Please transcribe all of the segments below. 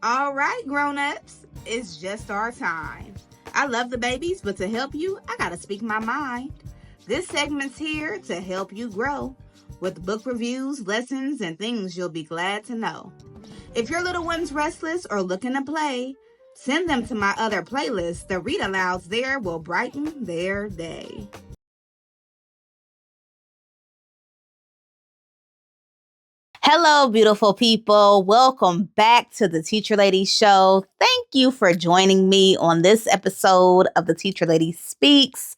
All right, grown-ups, it's just our time. I love the babies, but to help you, I gotta speak my mind. This segment's here to help you grow with book reviews, lessons, and things you'll be glad to know. If your little one's restless or looking to play, send them to my other playlist. The read-alouds there will brighten their day. Hello, beautiful people. Welcome back to the Teacher Lady Show. Thank you for joining me on this episode of the Teacher Lady Speaks.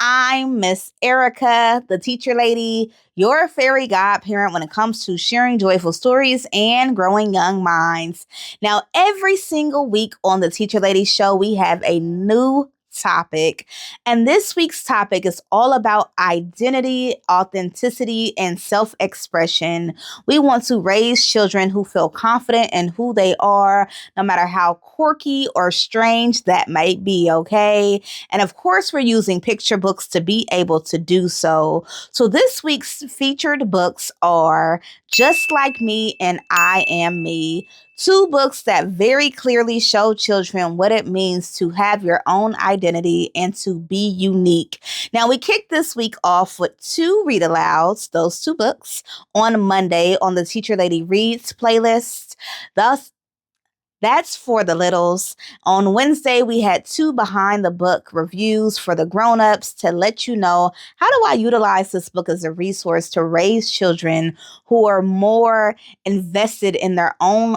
I'm Miss Erica, the Teacher Lady, your fairy godparent when it comes to sharing joyful stories and growing young minds. Now, every single week on the Teacher Lady Show, we have a new topic. And this week's topic is all about identity, authenticity, and self expression. We want to raise children who feel confident in who they are, no matter how quirky or strange that might be, okay? And of course, we're using picture books to be able to do so. So this week's featured books are Just Like Me and I Am Me. Two books that very clearly show children what it means to have your own identity and to be unique. Now, we kicked this week off with two read alouds, those two books, on Monday on the Teacher Lady Reads playlist. Thus, that's for the littles. On Wednesday, we had two behind the book reviews for the grown-ups to let you know how do I utilize this book as a resource to raise children who are more invested in their own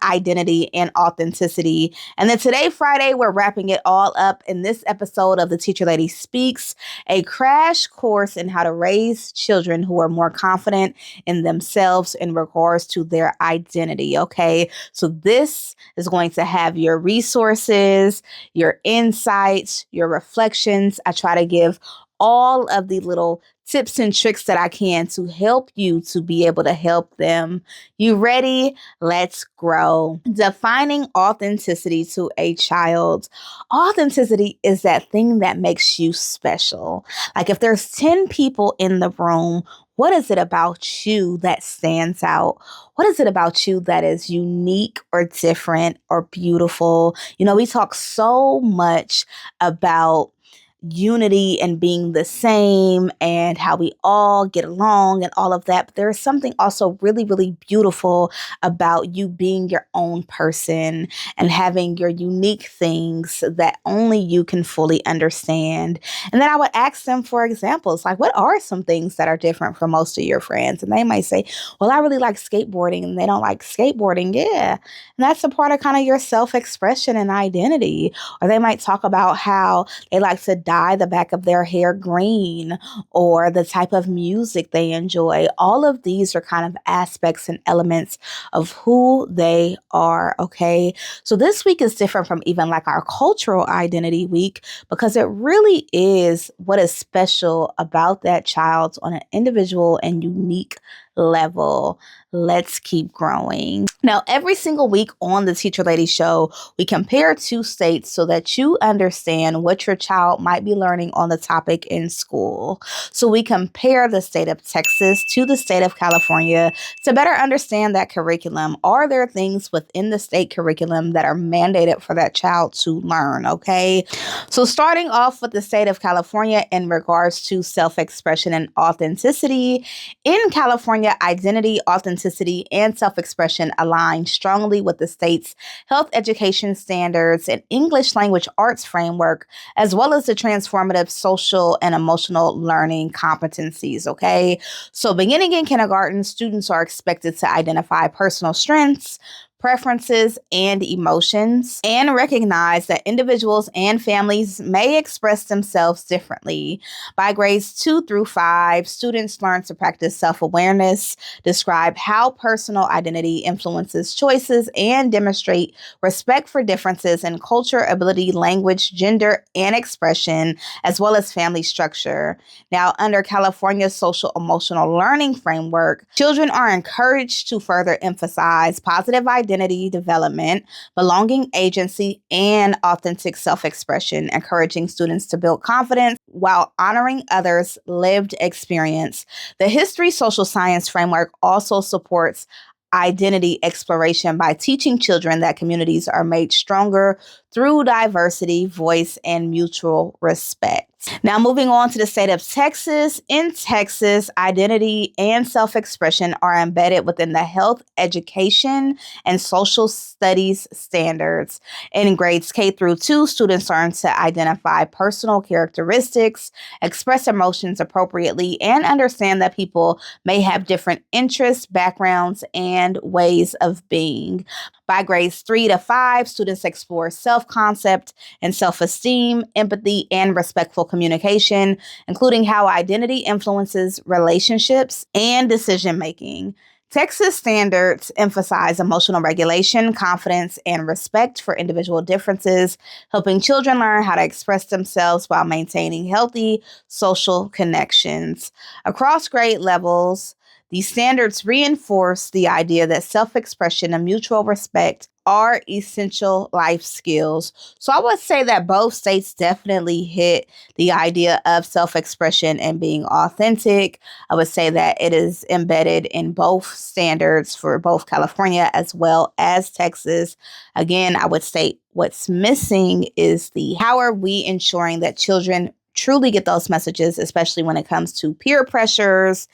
identity and authenticity. And then today, Friday, we're wrapping it all up in this episode of The Teacher Lady Speaks, a crash course in how to raise children who are more confident in themselves in regards to their identity. Okay, so this is going to have your resources, your insights, your reflections. I try to give all of the little tips and tricks that I can to help you to be able to help them. You ready? Let's grow. Defining authenticity to a child. Authenticity is that thing that makes you special. Like if there's 10 people in the room, what is it about you that stands out? What is it about you that is unique or different or beautiful? You know, we talk so much about unity and being the same and how we all get along and all of that. But there is something also really, really beautiful about you being your own person and having your unique things that only you can fully understand. And then I would ask them for examples, like what are some things that are different from most of your friends? And they might say, well, I really like skateboarding and they don't like skateboarding. Yeah. And that's a part of kind of your self-expression and identity. Or they might talk about how they like to dye the back of their hair green or the type of music they enjoy. All of these are kind of aspects and elements of who they are, okay? So this week is different from even like our cultural identity week because it really is what is special about that child on an individual and unique level. Let's keep growing. Now, every single week on the Teacher Lady Show, we compare two states so that you understand what your child might be learning on the topic in school. So we compare the state of Texas to the state of California to better understand that curriculum. Are there things within the state curriculum that are mandated for that child to learn? Okay. So starting off with the state of California in regards to self-expression and authenticity. In California, identity, authenticity, and self-expression align strongly with the state's health education standards and English language arts framework, as well as the transformative social and emotional learning competencies, okay? So beginning in kindergarten, students are expected to identify personal strengths, preferences, and emotions, and recognize that individuals and families may express themselves differently. By grades 2 through 5, students learn to practice self-awareness, describe how personal identity influences choices, and demonstrate respect for differences in culture, ability, language, gender, and expression, as well as family structure. Now, under California's social emotional learning framework, children are encouraged to further emphasize positive identity development, belonging agency, and authentic self-expression, encouraging students to build confidence while honoring others' lived experience. The history social science framework also supports identity exploration by teaching children that communities are made stronger through diversity, voice, and mutual respect. Now, moving on to the state of Texas. In Texas, identity and self-expression are embedded within the health, education, and social studies standards. In grades K through 2, students learn to identify personal characteristics, express emotions appropriately, and understand that people may have different interests, backgrounds, and ways of being. By grades 3 to 5, students explore self-concept and self-esteem, empathy, and respectful communication, including how identity influences relationships and decision-making. Texas standards emphasize emotional regulation, confidence, and respect for individual differences, helping children learn how to express themselves while maintaining healthy social connections. Across grade levels, these standards reinforce the idea that self-expression and mutual respect are essential life skills. So I would say that both states definitely hit the idea of self-expression and being authentic. I would say that it is embedded in both standards for both California as well as Texas. Again, I would state what's missing is the how are we ensuring that children truly get those messages, especially when it comes to peer pressures,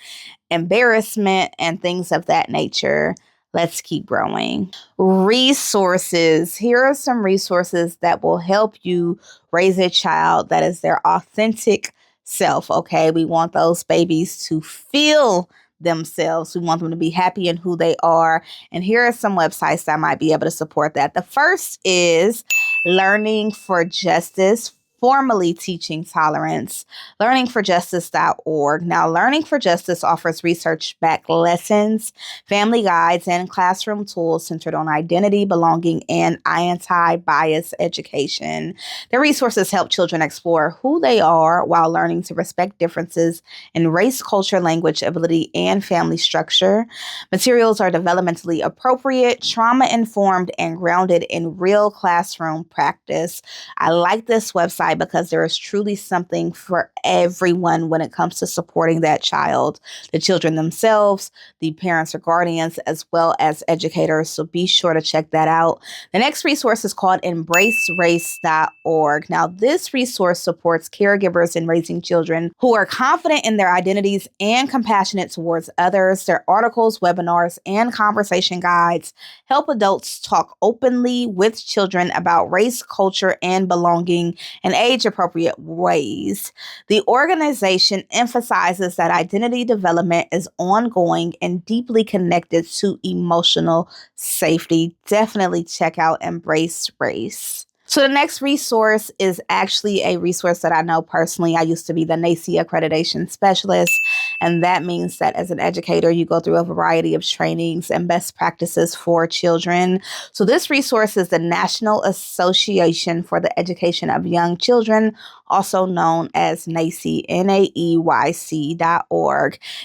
embarrassment, and things of that nature. Let's keep growing. Resources. Here are some resources that will help you raise a child that is their authentic self. Okay, we want those babies to feel themselves. We want them to be happy in who they are. And here are some websites that might be able to support that. The first is Learning for Justice, formerly Teaching Tolerance, learningforjustice.org. Now, Learning for Justice offers research-backed lessons, family guides, and classroom tools centered on identity, belonging, and anti-bias education. Their resources help children explore who they are while learning to respect differences in race, culture, language, ability, and family structure. Materials are developmentally appropriate, trauma-informed, and grounded in real classroom practice. I like this website because there is truly something for everyone when it comes to supporting that child, the children themselves, the parents or guardians, as well as educators. So be sure to check that out. The next resource is called embracerace.org. Now, this resource supports caregivers in raising children who are confident in their identities and compassionate towards others. Their articles, webinars, and conversation guides help adults talk openly with children about race, culture, and belonging in age-appropriate ways. The organization emphasizes that identity development is ongoing and deeply connected to emotional safety. Definitely check out Embrace Race. So the next resource is actually a resource that I know personally. I used to be the NACCE accreditation specialist, and that means that as an educator, you go through a variety of trainings and best practices for children. So this resource is the National Association for the Education of Young Children, also known as NACCE, NAEYC.org.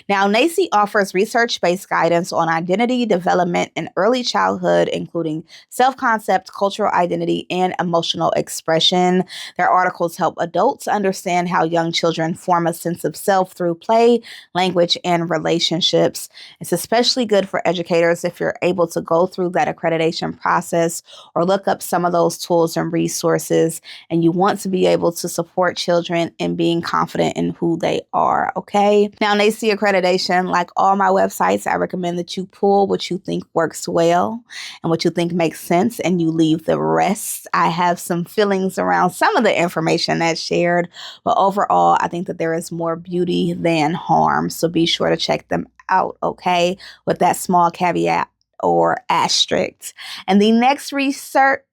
Now, NACCE offers research-based guidance on identity development in early childhood, including self-concept, cultural identity, and emotional expression. Their articles help adults understand how young children form a sense of self through play, language, and relationships. It's especially good for educators if you're able to go through that accreditation process or look up some of those tools and resources, and you want to be able to support children in being confident in who they are, okay? Now, NACCE accreditation, like all my websites, I recommend that you pull what you think works well and what you think makes sense, and you leave the rest. I have some feelings around some of the information that's shared, but overall, I think that there is more beauty than harm. So be sure to check them out, okay? With that small caveat or asterisk. And the next research.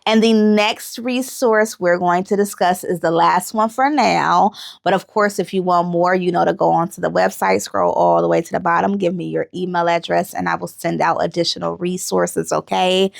And the next resource we're going to discuss is the last one for now. But of course, if you want more, you know to go onto the website, scroll all the way to the bottom, give me your email address, and I will send out additional resources, okay?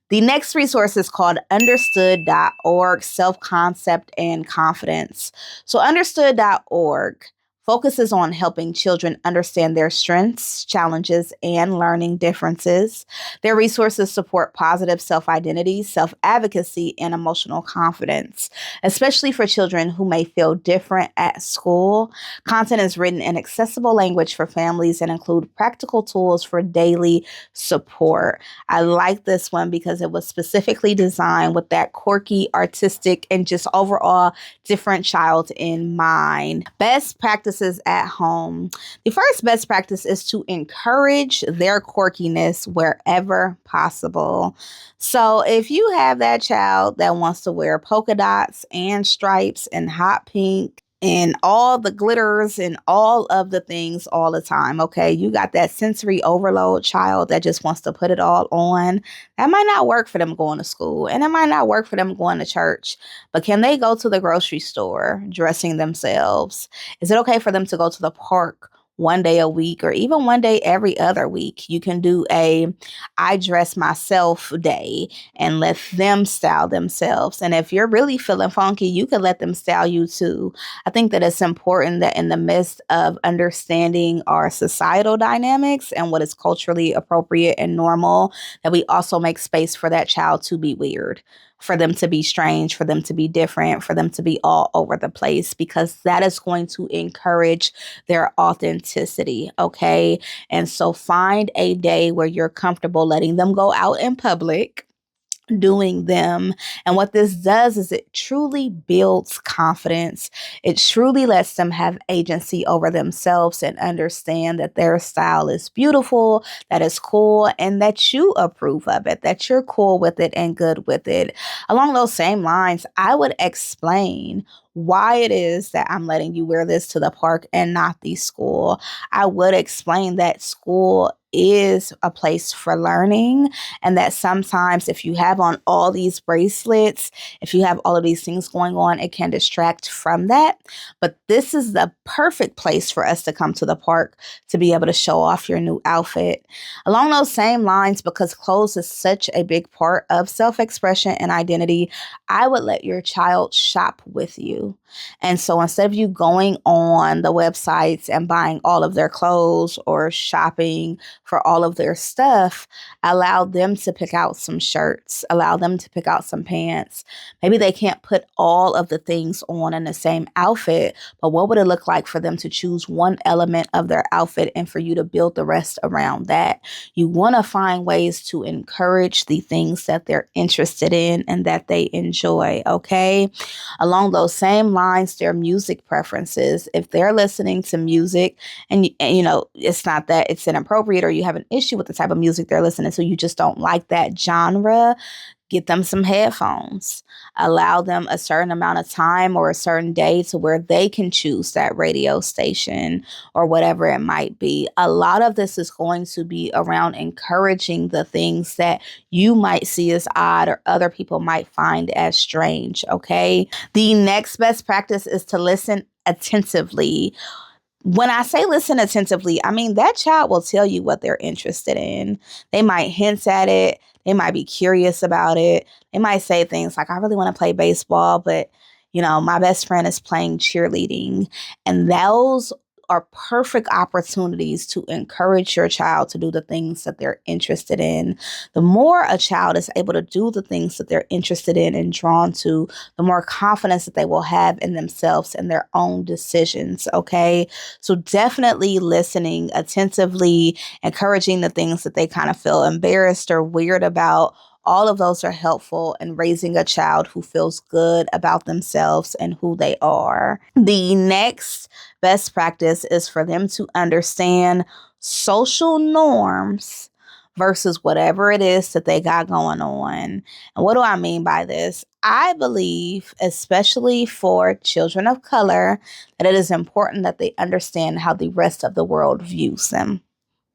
The next resource is called understood.org, Self-Concept and Confidence. So understood.org focuses on helping children understand their strengths, challenges, and learning differences. Their resources support positive self-identity, self-advocacy, and emotional confidence, especially for children who may feel different at school. Content is written in accessible language for families and include practical tools for daily support. I like this one because it was specifically designed with that quirky, artistic, and just overall different child in mind. Best practices at home. The first best practice is to encourage their quirkiness wherever possible. So if you have that child that wants to wear polka dots and stripes and hot pink and all the glitters and all of the things all the time, okay, you got that sensory overload child that just wants to put it all on. That might not work for them going to school, and it might not work for them going to church. But can they go to the grocery store dressing themselves? Is it okay for them to go to the park one day a week or even one day every other week? You can do a I dress myself day and let them style themselves. And if you're really feeling funky, you can let them style you too. I think that it's important that in the midst of understanding our societal dynamics and what is culturally appropriate and normal, that we also make space for that child to be weird, for them to be strange, for them to be different, for them to be all over the place, because that is going to encourage their authenticity. Okay. And so find a day where you're comfortable letting them go out in public doing them. And what this does is it truly builds confidence. It truly lets them have agency over themselves and understand that their style is beautiful, that is cool, and that you approve of it, that you're cool with it and good with it. Along those same lines, I would explain why it is that I'm letting you wear this to the park and not the school. I would explain that school is a place for learning, and that sometimes if you have on all these bracelets, if you have all of these things going on, it can distract from that. But this is the perfect place for us to come to the park to be able to show off your new outfit. Along those same lines, because clothes is such a big part of self-expression and identity, I would let your child shop with you. And so instead of you going on the websites and buying all of their clothes or shopping for all of their stuff, allow them to pick out some shirts, allow them to pick out some pants. Maybe they can't put all of the things on in the same outfit, but what would it look like for them to choose one element of their outfit and for you to build the rest around that? You want to find ways to encourage the things that they're interested in and that they enjoy, okay? Along those same lines, their music preferences. If they're listening to music and you know, it's not that it's inappropriate or you have an issue with the type of music they're listening to, you just don't like that genre, get them some headphones. Allow them a certain amount of time or a certain day to where they can choose that radio station or whatever it might be. A lot of this is going to be around encouraging the things that you might see as odd or other people might find as strange, okay? The next best practice is to listen attentively. When I say listen attentively, I mean that child will tell you what they're interested in. They might hint at it. They might be curious about it. They might say things like, I really want to play baseball, but, you know, my best friend is playing cheerleading. And those are perfect opportunities to encourage your child to do the things that they're interested in. The more a child is able to do the things that they're interested in and drawn to, the more confidence that they will have in themselves and their own decisions, okay? So definitely listening attentively, encouraging the things that they kind of feel embarrassed or weird about. All of those are helpful in raising a child who feels good about themselves and who they are. The next best practice is for them to understand social norms versus whatever it is that they got going on. And what do I mean by this? I believe, especially for children of color, that it is important that they understand how the rest of the world views them.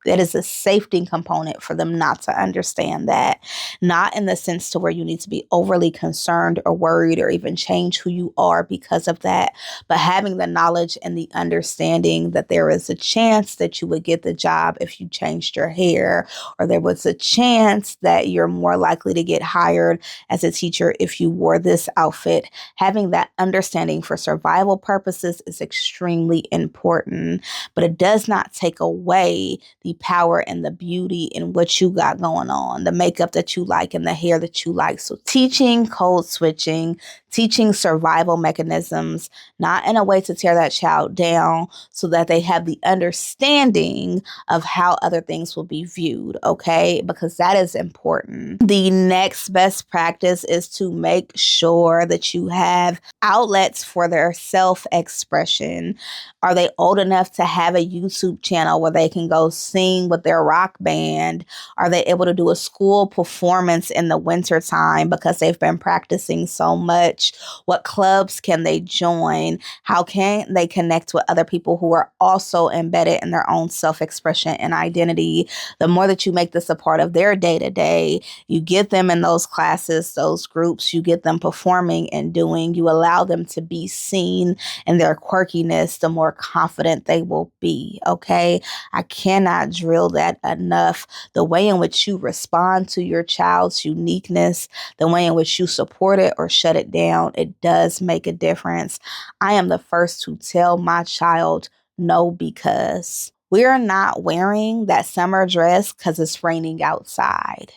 It is a safety component for them not to understand that. Not in the sense to where you need to be overly concerned or worried or even change who you are because of that, but having the knowledge and the understanding that there is a chance that you would get the job if you changed your hair, or there was a chance that you're more likely to get hired as a teacher if you wore this outfit. Having that understanding for survival purposes is extremely important, but it does not take away the power and the beauty in what you got going on, the makeup that you like and the hair that you like. So teaching code switching, teaching survival mechanisms, not in a way to tear that child down, so that they have the understanding of how other things will be viewed, okay? Because that is important. The next best practice is to make sure that you have outlets for their self-expression. Are they old enough to have a YouTube channel where they can go sing with their rock band? Are they able to do a school performance in the wintertime because they've been practicing so much? What clubs can they join? How can they connect with other people who are also embedded in their own self-expression and identity? The more that you make this a part of their day-to-day, you get them in those classes, those groups, you get them performing and doing, you allow them to be seen in their quirkiness, the more confident they will be, okay? I cannot drill that enough. The way in which you respond to your child's uniqueness, the way in which you support it or shut it down, it does make a difference. I am the first to tell my child no, because we're not wearing that summer dress because it's raining outside,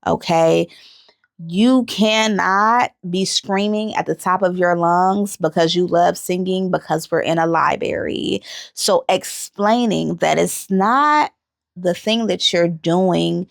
okay? You cannot be screaming at the top of your lungs because you love singing because we're in a library. So explaining that it's not the thing that you're doing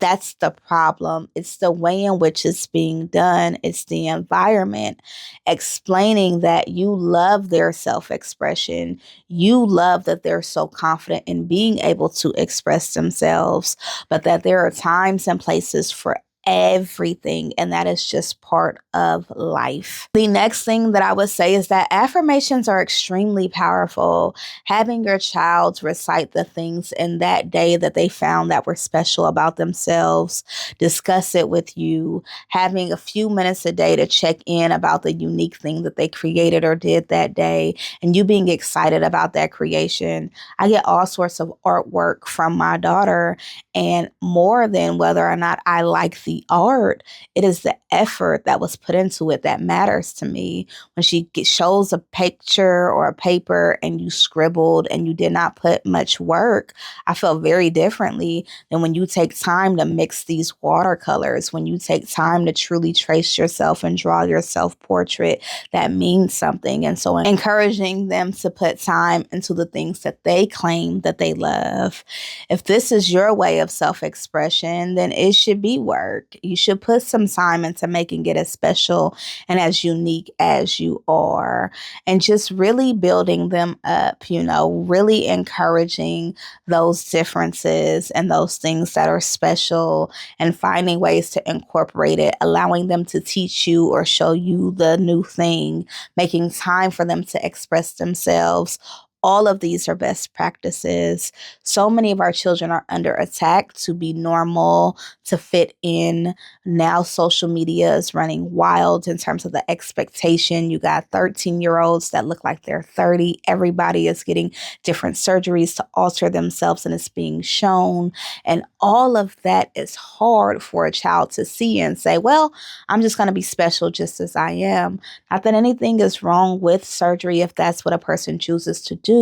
that's the problem. It's the way in which it's being done. It's the environment. Explaining that you love their self-expression. You love that they're so confident in being able to express themselves, but that there are times and places for everything, and that is just part of life. The next thing that I would say is that affirmations are extremely powerful. Having your child recite the things in that day that they found that were special about themselves, discuss it with you, having a few minutes a day to check in about the unique thing that they created or did that day, and you being excited about that creation. I get all sorts of artwork from my daughter, and more than whether or not I like the art, it is the effort that was put into it that matters to me. When she shows a picture or a paper and you scribbled and you did not put much work, I feel very differently than when you take time to mix these watercolors, when you take time to truly trace yourself and draw your self-portrait. That means something. And so encouraging them to put time into the things that they claim that they love. If this is your way of self-expression, then it should be work. You should put some time into making it as special and as unique as you are, and just really building them up, really encouraging those differences and those things that are special, and finding ways to incorporate it, allowing them to teach you or show you the new thing, making time for them to express themselves. All of these are best practices. So many of our children are under attack to be normal, to fit in. Now social media is running wild in terms of the expectation. You got 13-year-olds that look like they're 30. Everybody is getting different surgeries to alter themselves, and it's being shown. And all of that is hard for a child to see and say, well, I'm just going to be special just as I am. Not that anything is wrong with surgery if that's what a person chooses to do.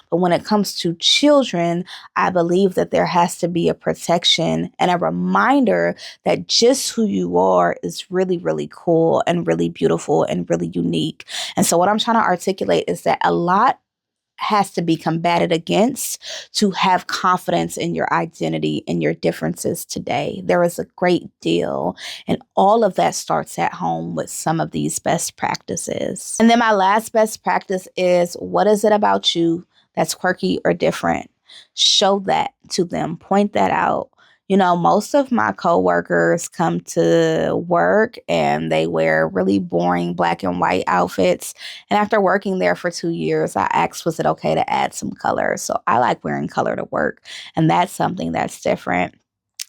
But when it comes to children, I believe that there has to be a protection and a reminder that just who you are is really, really cool and really beautiful and really unique. And so what I'm trying to articulate is that a lot has to be combated against to have confidence in your identity and your differences today. There is a great deal, and all of that starts at home with some of these best practices. And then my last best practice is, what is it about you that's quirky or different? Show that to them. Point that out. Most of my coworkers come to work and they wear really boring black and white outfits. And after working there for 2 years, I asked, was it okay to add some color? So I like wearing color to work. And that's something that's different.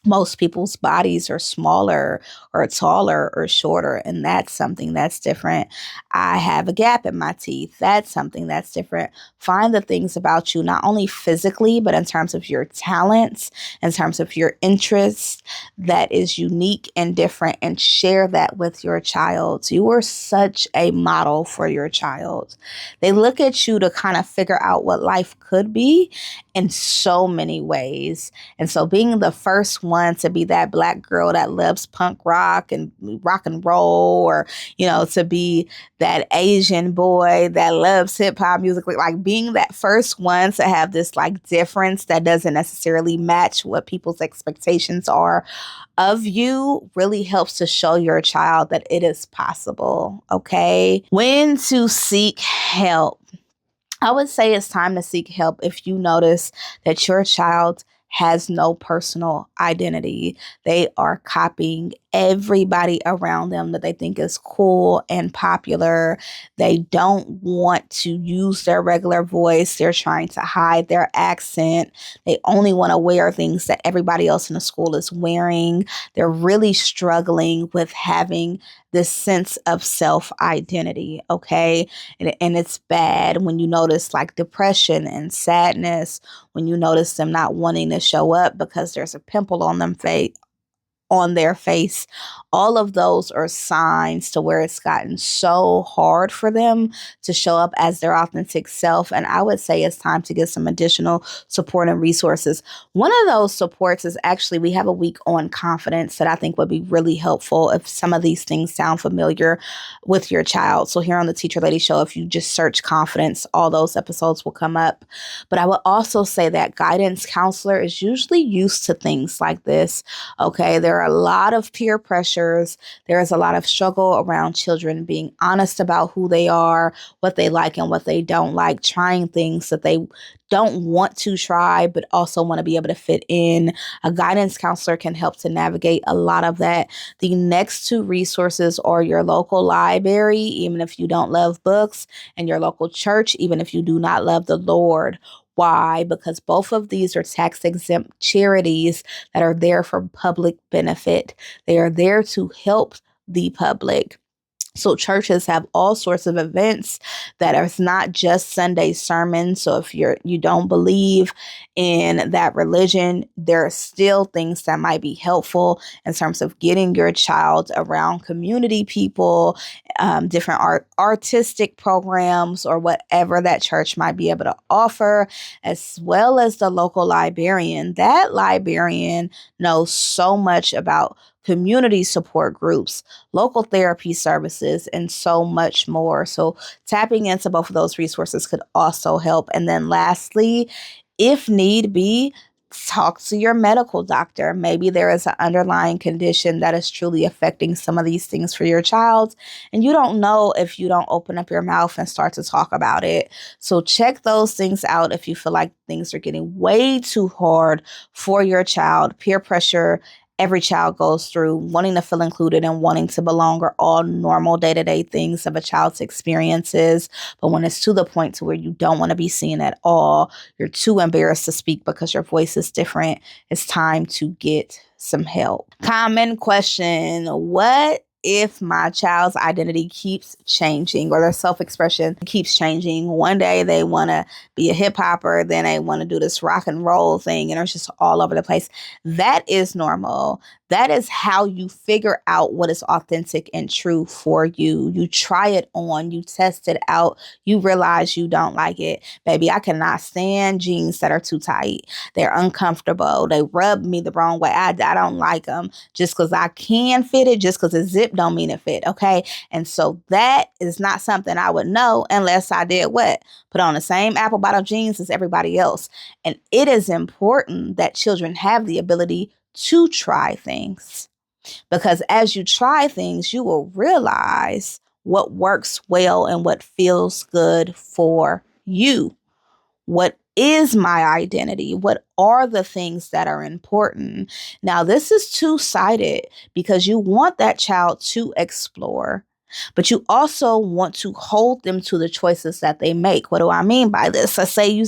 Most people's bodies are smaller or taller or shorter, and that's something that's different. I have a gap in my teeth. That's something that's different. Find the things about you, not only physically, but in terms of your talents, in terms of your interests, that is unique and different, and share that with your child. You are such a model for your child. They look at you to kind of figure out what life could be in so many ways. And so being the first one to be that black girl that loves punk rock and roll, or, to be that Asian boy that loves hip hop music, like being that first one to have this like difference that doesn't necessarily match what people's expectations are of you really helps to show your child that it is possible. Okay. When to seek help. I would say it's time to seek help if you notice that your child has no personal identity. They are copying everybody around them that they think is cool and popular. They don't want to use their regular voice. They're trying to hide their accent. They only want to wear things that everybody else in the school is wearing. They're really struggling with having this sense of self-identity, okay? And it's bad when you notice like depression and sadness, when you notice them not wanting to show up because there's a pimple on their face. All of those are signs to where it's gotten so hard for them to show up as their authentic self. And I would say it's time to get some additional support and resources. One of those supports is actually, we have a week on confidence that I think would be really helpful if some of these things sound familiar with your child. So here on the Teacher Lady Show, if you just search confidence, all those episodes will come up. But I would also say that guidance counselor is usually used to things like this. Okay, there are a lot of peer pressures. There is a lot of struggle around children being honest about who they are, what they like and what they don't like, trying things that they don't want to try, but also want to be able to fit in. A guidance counselor can help to navigate a lot of that. The next two resources are your local library, even if you don't love books, and your local church, even if you do not love the Lord. Why? Because both of these are tax-exempt charities that are there for public benefit. They are there to help the public. So churches have all sorts of events that are not just Sunday sermons. So if you don't believe in that religion, there are still things that might be helpful in terms of getting your child around community people, different artistic programs, or whatever that church might be able to offer, as well as the local librarian. That librarian knows so much about community support groups, local therapy services, and so much more. So tapping into both of those resources could also help. And then lastly, if need be, talk to your medical doctor. Maybe there is an underlying condition that is truly affecting some of these things for your child, and you don't know if you don't open up your mouth and start to talk about it. So check those things out if you feel like things are getting way too hard for your child. Peer pressure, every child goes through. Wanting to feel included and wanting to belong are all normal day-to-day things of a child's experiences. But when it's to the point to where you don't want to be seen at all, you're too embarrassed to speak because your voice is different, it's time to get some help. Common question: what if my child's identity keeps changing, or their self-expression keeps changing? One day they want to be a hip hopper, then they want to do this rock and roll thing, and it's just all over the place. That is normal. That is how you figure out what is authentic and true for you. You try it on, you test it out, you realize you don't like it. Baby, I cannot stand jeans that are too tight. They're uncomfortable. They rub me the wrong way. I don't like them. Just because I can fit it, just because it's zipped don't mean it fit, okay? And so that is not something I would know unless I did what? Put on the same apple bottom jeans as everybody else. And it is important that children have the ability to try things, because as you try things, you will realize what works well and what feels good for you. What is my identity? What are the things that are important? Now, this is two-sided because you want that child to explore, but you also want to hold them to the choices that they make. What do I mean by this? Let's say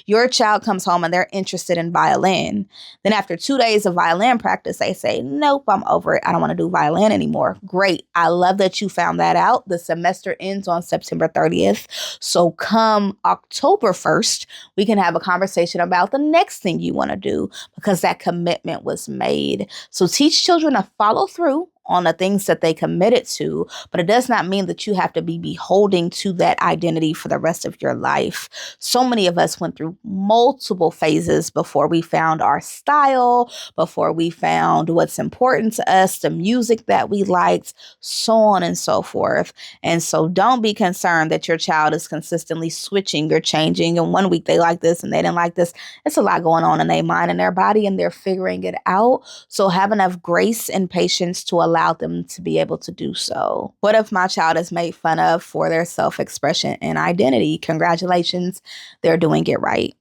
your child comes home and they're interested in violin. Then after 2 days of violin practice, they say, nope, I'm over it. I don't want to do violin anymore. Great. I love that you found that out. The semester ends on September 30th. So come October 1st, we can have a conversation about the next thing you want to do because that commitment was made. So teach children to follow through on the things that they committed to, but it does not mean that you have to be beholding to that identity for the rest of your life. So many of us went through multiple phases before we found our style, before we found what's important to us, the music that we liked, so on and so forth. And so don't be concerned that your child is consistently switching or changing. And 1 week they like this and they didn't like this. It's a lot going on in their mind and their body, and they're figuring it out. So have enough grace and patience to allow them to be able to do so. What if my child is made fun of for their self-expression and identity? Congratulations, they're doing it right.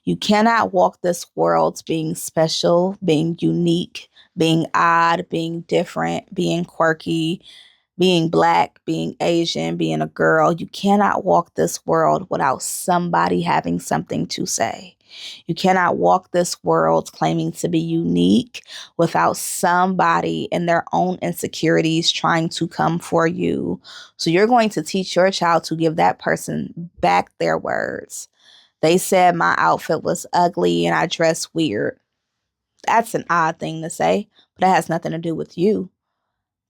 You cannot walk this world being special, being unique, being odd, being different, being quirky, being Black, being Asian, being a girl. You cannot walk this world without somebody having something to say. You cannot walk this world claiming to be unique without somebody and their own insecurities trying to come for you. So you're going to teach your child to give that person back their words. They said my outfit was ugly and I dressed weird. That's an odd thing to say, but that has nothing to do with you.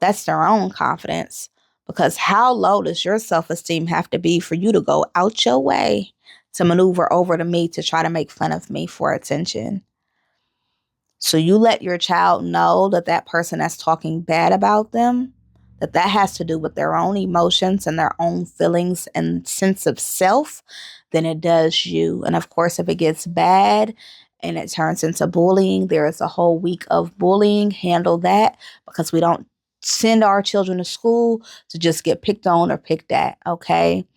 That's their own confidence. Because how low does your self-esteem have to be for you to go out your way to maneuver over to me to try to make fun of me for attention? So you let your child know that that person that's talking bad about them, that has to do with their own emotions and their own feelings and sense of self than it does you. And of course, if it gets bad and it turns into bullying, there is a whole week of bullying. Handle that, because we don't send our children to school to just get picked on or picked at. Okay.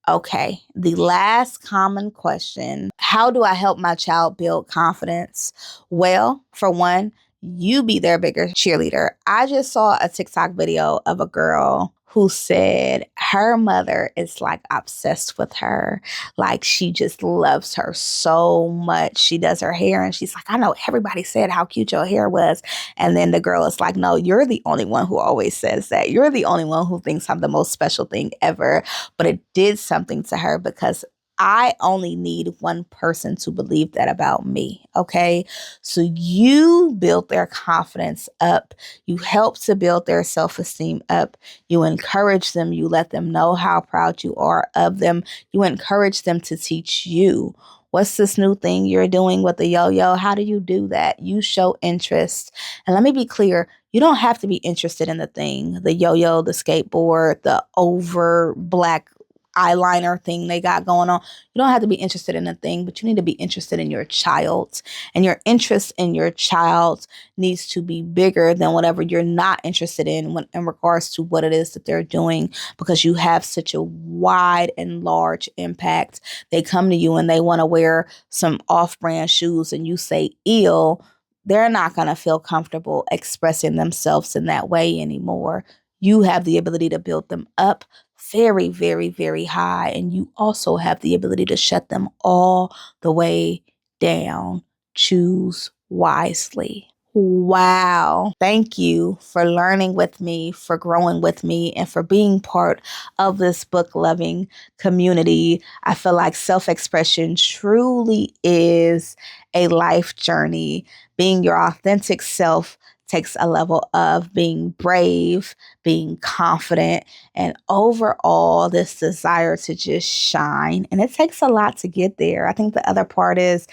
Okay, the last common question: how do I help my child build confidence? Well, for one, you be their bigger cheerleader. I just saw a TikTok video of a girl who said her mother is like obsessed with her. Like she just loves her so much. She does her hair and she's like, I know everybody said how cute your hair was. And then the girl is like, no, you're the only one who always says that. You're the only one who thinks I'm the most special thing ever. But it did something to her because I only need one person to believe that about me. Okay. So you build their confidence up. You help to build their self-esteem up. You encourage them. You let them know how proud you are of them. You encourage them to teach you. What's this new thing you're doing with the yo-yo? How do you do that? You show interest. And let me be clear. You don't have to be interested in the thing, the yo-yo, the skateboard, the over black eyeliner thing they got going on. You don't have to be interested in a thing, but you need to be interested in your child. And your interest in your child needs to be bigger than whatever you're not interested in in regards to what it is that they're doing, because you have such a wide and large impact. They come to you and they want to wear some off-brand shoes and you say ill. They're not going to feel comfortable expressing themselves in that way anymore. You have the ability to build them up very, very, very high. And you also have the ability to shut them all the way down. Choose wisely. Wow. Thank you for learning with me, for growing with me, and for being part of this book loving community. I feel like self-expression truly is a life journey. Being your authentic self takes a level of being brave, being confident, and overall this desire to just shine. And it takes a lot to get there. I think the other part is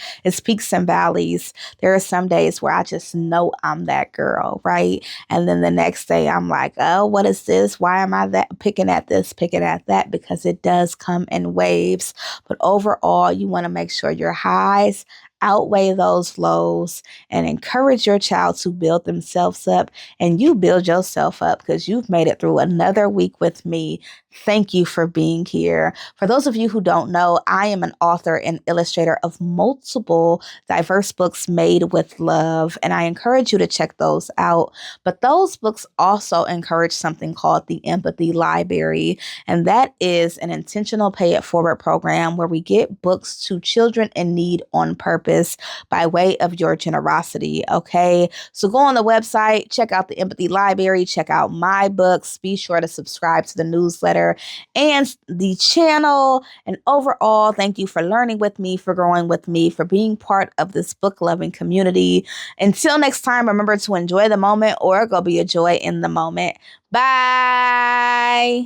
peaks and valleys. There are some days where I just know I'm that girl, right? And then the next day I'm like, oh, what is this? Why am I picking at this, picking at that? Because it does come in waves. But overall, you want to make sure your highs outweigh those lows and encourage your child to build themselves up, and you build yourself up because you've made it through another week with me. Thank you for being here. For those of you who don't know, I am an author and illustrator of multiple diverse books made with love, and I encourage you to check those out. But those books also encourage something called the Empathy Library, and that is an intentional pay it forward program where we get books to children in need on purpose by way of your generosity. Okay, so go on the website, check out the Empathy Library, check out my books, be sure to subscribe to the newsletter and the channel. And overall, thank you for learning with me, for growing with me, for being part of this book loving community. Until next time, remember to enjoy the moment or go be a joy in the moment. Bye.